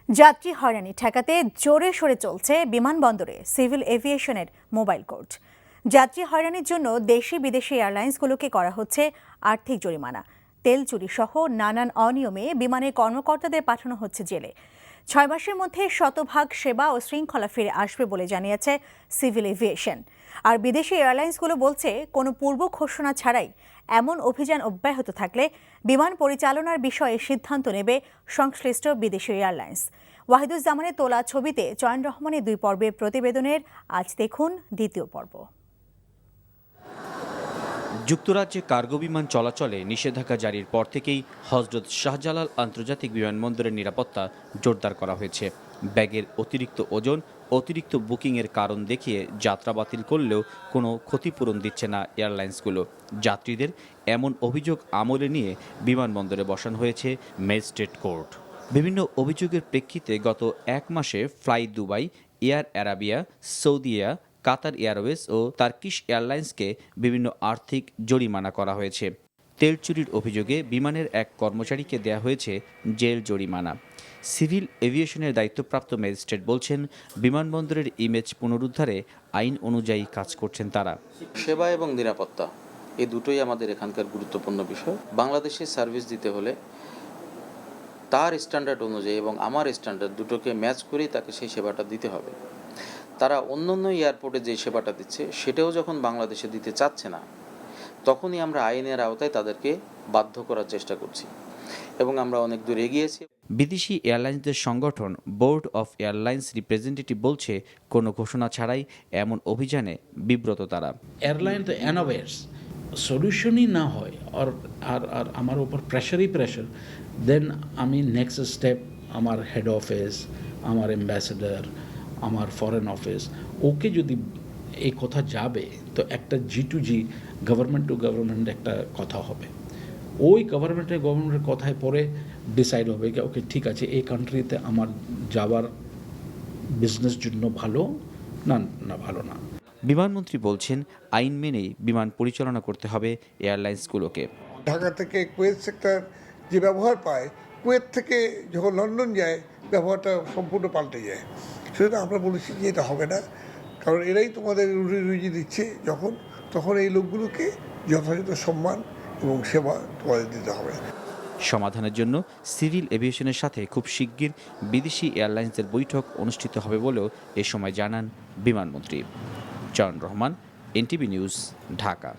যাত্রী হয়রানি ঠেকাতে জোরে সরে চলছে বিমানবন্দরে সিভিল এভিয়েশনের মোবাইল কোর্ট। যাত্রী হয়রানির জন্য দেশি বিদেশি এয়ারলাইন্সগুলোকে করা হচ্ছে আর্থিক জরিমানা। তেল চুরি সহ নানান অনিয়মে বিমানের কর্মকর্তাদের পাঠানো হচ্ছে জেলে। 6 মাসের মধ্যে শতভাগ সেবা ও শৃঙ্খলা ফিরে আসবে বলে জানিয়েছে সিভিল এভিয়েশন। আর বিদেশি এয়ারলাইন্সগুলো বলছে, কোনো পূর্ব ঘোষণা ছাড়াই এমন অভিযান অব্যাহত থাকলে বিমান পরিচালনার বিষয়ে সিদ্ধান্ত নেবে সংশ্লিষ্ট বিদেশি এয়ারলাইন্স। ওয়াহিদুজ্জামানের তোলা ছবিতে চয়ন রহমানের 2 পর্বের প্রতিবেদনের আজ দেখুন দ্বিতীয় পর্ব। যুক্তরাজ্যে কার্গো বিমান চলাচলে নিষেধাজ্ঞা জারির পর থেকেই হজরত শাহজালাল আন্তর্জাতিক বিমানবন্দরের নিরাপত্তা জোরদার করা হয়েছে। ব্যাগের অতিরিক্ত ওজন, অতিরিক্ত বুকিংয়ের কারণ দেখিয়ে যাত্রা বাতিল করলেও কোনো ক্ষতিপূরণ দিচ্ছে না এয়ারলাইন্সগুলো। যাত্রীদের এমন অভিযোগ আমলে নিয়ে বিমানবন্দরে বসানো হয়েছে ম্যাজিস্ট্রেট কোর্ট। বিভিন্ন অভিযোগের প্রেক্ষিতে গত 1 মাসে Fly Dubai, Air Arabia, Saudia, Qatar Airways ও টার্কিশ এয়ারলাইন্সকে বিভিন্ন আর্থিক জরিমানা করা হয়েছে। তেল চুরির অভিযোগে বিমানের এক কর্মচারীকে দেয়া হয়েছে জেল জরিমানা। সিভিল এভিয়েশনের দায়িত্বপ্রাপ্ত ম্যাজিস্ট্রেট বলছেন, বিমানবন্দরের ইমেজ পুনরুদ্ধারে আইন অনুযায়ী কাজ করছেন তারা। সেবা এবং নিরাপত্তা এই দুটোই আমাদের এখানকার গুরুত্বপূর্ণ বিষয়। বাংলাদেশে সার্ভিস দিতে হলে তার স্ট্যান্ডার্ড অনুযায়ী এবং আমার স্ট্যান্ডার্ড দুটোকে ম্যাচ করেই তাকে সেই সেবাটা দিতে হবে। তারা অন্যান্য এয়ারপোর্টে যে সেবাটা দিচ্ছে সেটাও যখন বাংলাদেশে দিতে চাচ্ছে না, তখনই আমরা আইনের আওতায় তাদেরকে বাধ্য করার চেষ্টা করছি এবং আমরা অনেক দূর এগিয়েছি। বিদেশি এয়ারলাইন্সদের সংগঠন বোর্ড অফ এয়ারলাইন্স রিপ্রেজেন্টেটিভ বলছে, কোনো ঘোষণা ছাড়াই এমন অভিযানে বিব্রত তারা। এয়ারলাইন তো অ্যানওয়ার্স সলিউশনই না হয় আর আর আর আমার উপর প্রেশারই প্রেশার, দেন আমি নেক্সট স্টেপ আমার হেড অফিস, আমার অ্যাম্বাসেডার, আমার ফরেন অফিস, ওকে যদি এই কথা যাবে তো একটা G2G গভর্নমেন্ট টু গভর্নমেন্ট একটা কথা হবে। ওই গভর্নমেন্টের কথায় পরে ডিসাইড হবে কি ওকে ঠিক আছে এই কান্ট্রিতে আমার যাওয়ার বিজনেস জন্য ভালো না ভালো না। বিমানমন্ত্রী বলছেন, আইন মেনেই বিমান পরিচালনা করতে হবে এয়ারলাইন্সগুলোকে। ঢাকা থেকে কুয়েত সেক্টর যে ব্যবহার পায়, কুয়েত থেকে যখন লন্ডন যায় ব্যবহারটা সম্পূর্ণ পাল্টে যায়। সেটা আমরা বলেছি যে এটা হবে না, কারণ এরাই তোমাদের রুজি দিচ্ছে তখন এই লোকগুলোকে যথাযথ সম্মান এবং সেবা তোমাদের দিতে হবে। সমাধানের জন্য সিভিল এভিয়েশনের সাথে খুব শিগগির বিদেশি এয়ারলাইন্সের বৈঠক অনুষ্ঠিত হবে বলেও এ সময় জানান বিমানমন্ত্রী। চয়ন রহমান, NTV নিউজ, ঢাকা।